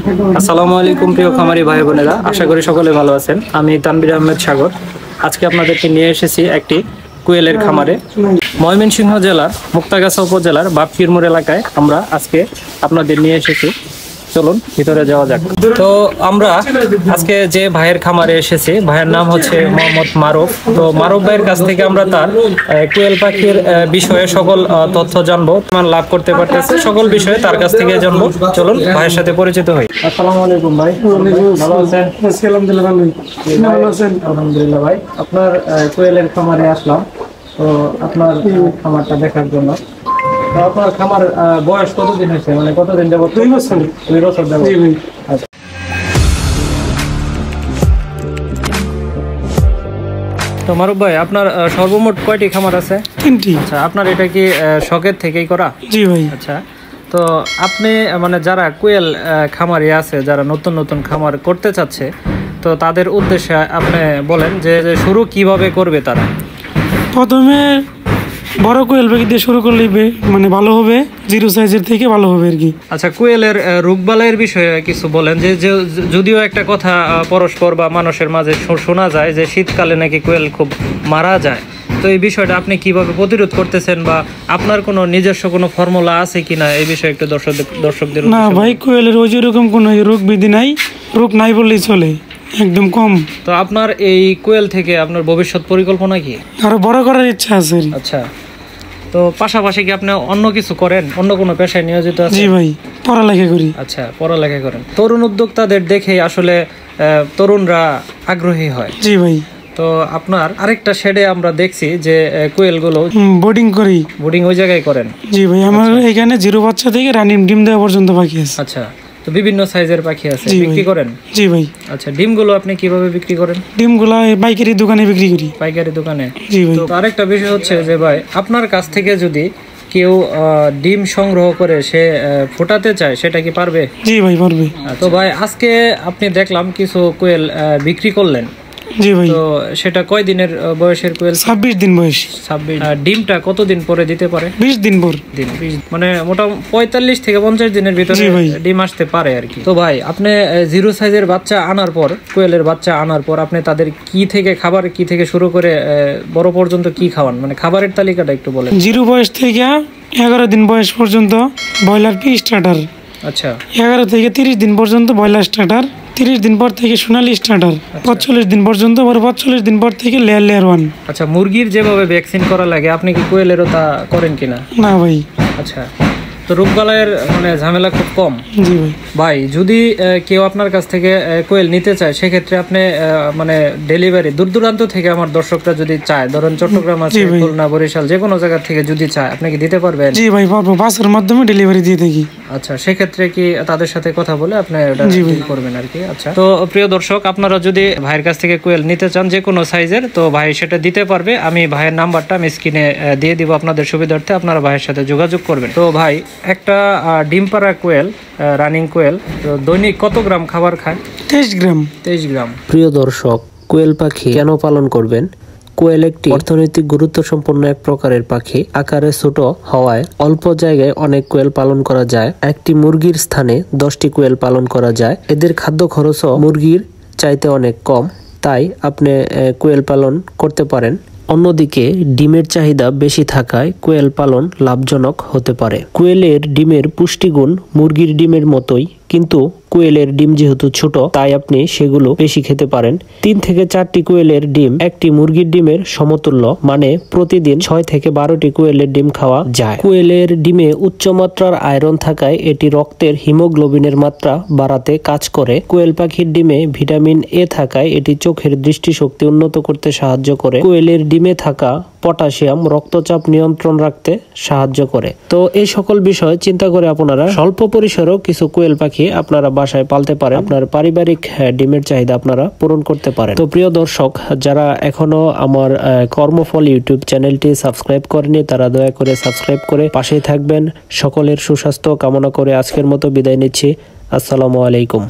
আসসালামু আলাইকুম প্রিয় খামারি ভাই বোনেরা, আশা করি সকলে ভালো আছেন। আমি তানভীর আহমেদ সাগর আজকে আপনাদেরকে নিয়ে এসেছি একটি কোয়েলের খামারে। ময়মনসিংহ জেলার মুক্তাগাছা উপজেলার বাপকিরমোড় এলাকায় আমরা আজকে আপনাদের নিয়ে এসেছি। চলুন ভিতরে যাওয়া যাক। তো আমরা আজকে যে ভাইয়ের খামারে এসেছি, ভাইয়ের নাম হচ্ছে মোহাম্মদ মারুফ। তো মারুফ ভাইয়ের কাছ থেকে আমরা তার কোয়েল পাখির বিষয়ে সকল তথ্য জানবো, লাভ করতে পারতেছে সকল বিষয়ে তার কাছ থেকে জানবো। চলুন ভাইয়ের সাথে পরিচিত হই। আসসালামু আলাইকুম ভাই, ভালো আছেন? আলহামদুলিল্লাহ ভাই, আপনার কোয়েলের খামারে আসলাম তো আপনার খামারটা দেখার জন্য। তো আপনার খামার বয়স কতদিন হয়েছে, মানে কতদিন যাবত? 2 বছর। 2 বছর যাবত। আচ্ছা। তো মারুফ ভাই, আপনার সর্বমোট কয়টি খামার আছে? 3টি। আচ্ছা, আপনার এটা কি শখের থেকেই করা? জি ভাই। আচ্ছা, তো আপনি মানে যারা কোয়েল খামারি আছে, যারা নতুন নতুন খামার করতে চাচ্ছে, তো তাদের উদ্দেশ্যে আপনি বলেন যে শুরু কিভাবে করবে তারা? প্রথমে বড় কোয়েল পাখি দিয়ে শুরু করলে মানে ভালো হবে, 0 সাইজের থেকে ভালো হবে আর কি। আচ্ছা, কোয়েলের রোগবালাইয়ের বিষয়ে কিছু বলেন। যে যদিও একটা কথা পরস্পর বা মানুষের মাঝে শোনা যায় যে শীতকালে নাকি কোয়েল খুব মারা যায়, তো এই বিষয়টা আপনি কিভাবে প্রতিরোধ করতেছেন বা আপনার কোনো নিজস্ব কোনো ফর্মুলা আছে কিনা এই বিষয়ে একটু দর্শকদের? না ভাই, কোয়েলের ওই যেরকম কোনো রোগ বিধি নাই, রোগ নাই বললেই চলে, একদম কম। তো আপনার এই কোয়েল থেকে আপনার ভবিষ্যৎ পরিকল্পনা কি? আরো বড় করার ইচ্ছা আছে। আচ্ছা, তো পাশাপাশি কি আপনি অন্য কিছু করেন, অন্য কোনো পেশায় নিয়োজিত আছেন? জি ভাই, পড়ালেখা করি। আচ্ছা, পড়ালেখা করেন। তরুণ উদ্যোক্তাদের দেখে আসলে তরুণরা আগ্রহী হয়। জি ভাই। তো আপনার আরেকটা শেডে আমরা দেখছি যে কোয়েলগুলো বোর্ডিং করি। বোর্ডিং ওই জায়গায় করেন? জি ভাই, আমার এখানে 0 বাচ্চা থেকে রানিং ডিম দেওয়া পর্যন্ত পাখি আছে। আচ্ছা, তো বিভিন্ন সাইজের পাখি আছে, বিক্রি করেন? জি ভাই। আচ্ছা, ডিমগুলো আপনি কিভাবে বিক্রি করেন? ডিমগুলো পাইকারি দোকানে বিক্রি করি। পাইকারি দোকানে? জি ভাই। তো আরেকটা বিষয় হচ্ছে যে ভাই, আপনার কাছ থেকে যদি কেউ ডিম সংগ্রহ করে সে ফোটাতে চায়, সেটা কি পারবে? জি ভাই, পারবে। তো ভাই, আজকে আপনি দেখলাম কিছু কোয়েল বিক্রি করলেন। জি ভাই। তো সেটা কয় দিনের বয়সের কোয়েল? 26 দিন বয়স। 26। ডিমটা কতদিন পরে দিতে পারে? 20 দিন পর। মানে মোটামুটি 45 থেকে 50 দিনের ভিতরে ডিম আসতে পারে আর কি। তো ভাই, আপনি 0 সাইজের বাচ্চা আনার পর, কোয়েলের বাচ্চা আনার পর আপনি তাদের কি থেকে খাবার, কি থেকে শুরু করে বড় পর্যন্ত কি খাওয়ান, মানে খাবারের তালিকাটা একটু বলেন। 0 বয়স থেকে 11 দিন বয়স পর্যন্ত ব্রয়লার পি স্টার্টার। আচ্ছা। 11 থেকে 30 দিন পর্যন্ত ব্রয়লার স্টার্টার, 30 দিন পর থেকে সোনালী স্টার্টার, 45 দিন পর্যন্ত, আবার 45 দিন পর থেকে লেয়ার 1। আচ্ছা, মুরগির যেভাবে ভ্যাকসিন করা লাগে আপনি কি কোয়েলেরও তা করেন কিনা? না ভাই। আচ্ছা, তো রোগবালাইয়ের মানে ঝামেলা খুব কম? জি ভাই। ভাই, যদি কেউ আপনার কাছ থেকে কোয়েল নিতে চায়, সেক্ষেত্রে আপনি মানে ডেলিভারি দূর দূরান্ত থেকে আমার দর্শকরা যদি চায়, ধরেন চট্টগ্রাম আছে, খুলনা, বরিশাল, যে কোনো জায়গা থেকে যদি চায়, আপনি কি দিতে পারবেন? জি ভাই, পারবো, বাসের মাধ্যমে ডেলিভারি দিয়ে থাকি। আচ্ছা, সেক্ষেত্রে কি তাদের সাথে কথা বলে আপনি এটা ডিল করবেন আর কি? আচ্ছা, তো প্রিয় দর্শক, আপনারা যদি ভাইয়ের কাছ থেকে কোয়েল নিতে চান যে কোনো সাইজের, তো ভাই সেটা দিতে পারবে। আমি ভাইয়ের নাম্বারটা আমি স্ক্রিনে দিয়ে দিব আপনাদের সুবিধার্থে, আপনারা ভাইয়ের সাথে যোগাযোগ করবেন। তো ভাই, একটা ডিম পাড়া কোয়েল, রানিং কোয়েল, তো দৈনিক কত গ্রাম খাবার খায়? 23 গ্রাম। 23 গ্রাম। প্রিয় দর্শক, কোয়েল পাখি কেন পালন করবেন? কোয়েল একটি অর্থনৈতিক গুরুত্ব সম্পন্ন এক প্রকারের পাখি। আকারে ছোট হওয়ায় অল্প জায়গায় অনেক কোয়েল পালন করা যায়। একটি মুরগির স্থানে 10টি কোয়েল পালন করা যায়। এদের খাদ্য খরচও মুরগির চাইতে অনেক কম, তাই আপনি কোয়েল পালন করতে পারেন। অন্যদিকে ডিমের চাহিদা বেশি থাকায় কোয়েল পালন লাভজনক হতে পারে। কোয়েলের ডিমের পুষ্টিগুণ মুরগির ডিমের মতোই, কিন্তু কোয়েলের ডিম যেহেতু ছোট, তাই আপনি সেগুলো বেশি খেতে পারেন। 3 থেকে 4টি কোয়েলের ডিম একটি মুরগির ডিমের সমতুল্য, মানে প্রতিদিন 6 থেকে 12টি কোয়েলের ডিম খাওয়া যায়। কোয়েলের ডিমে উচ্চমাত্রার আয়রন থাকায় এটি রক্তের হিমোগ্লোবিনের মাত্রা বাড়াতে কাজ করে। কোয়েল পাখির ডিমে ভিটামিন এ থাকায় এটি চোখের দৃষ্টিশক্তি উন্নত করতে সাহায্য করে। কোয়েলের ডিমে থাকা পটাশিয়াম রক্তচাপ নিয়ন্ত্রণ রাখতে সাহায্য করে। তো এই সকল বিষয় চিন্তা করে আপনারা স্বল্প পরিসরেও কিছু কোয়েল পাখি আপনারা বাসায় পালতে পারেন। আপনার পারিবারিক ডিমের চাহিদা আপনারা পূরণ করতে পারেন। তো প্রিয় দর্শক, যারা এখনো আমার কর্মফল ইউটিউব চ্যানেলটি সাবস্ক্রাইব করেনি, তারা দয়া করে সাবস্ক্রাইব করে পাশেই থাকবেন। সকলের সুস্বাস্থ্য কামনা করে আজকের মতো বিদায় নিচ্ছি। আসসালামু আলাইকুম।